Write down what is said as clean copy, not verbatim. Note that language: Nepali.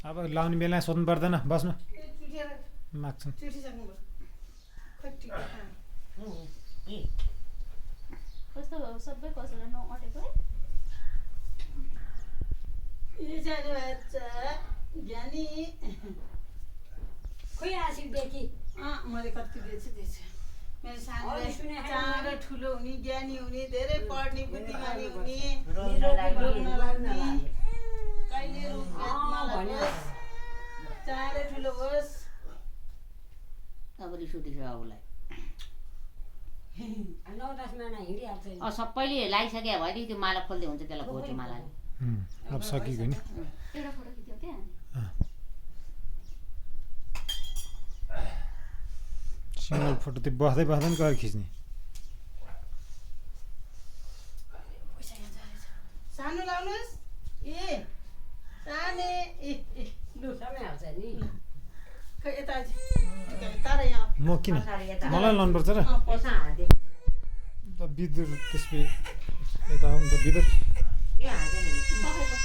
अब लाउने बेला सोध्नु पर्दैन बस्नु माग्छन् कस्तो सबै कसैलाई नअटेको है खोइ आशिकदेखि मैले कति दिएछु मेरो सानो चाँडो ठुलो हुने ज्ञानी हुने धेरै पढ्ने बुद्धिमानी हुने कहिले चाँडै ठुलो होस् अब रिस उठिस बाबुलाई 9-10 महिना हिँडिहाल्छ नि। सबैले लगाइसके भएदेखि त्यो माला खोल्दै हुन्छ त्यसलाई खोज्यो मालाले अब सकिगयो नि एउटा फोटो खिच्यो क्या सिङ्गल फोटो त्यो बस्दै बस्दै नि गएर खिच्ने सानो लाउनुहोस् साने लु समाइहाल्छ नि। खै यता तारा यहाँ म किन मलाई लानुपर्छ र पैसा हाल्दे विद्युत त्यसपछि यता आउनु त विद्युत के हाल्दैन नि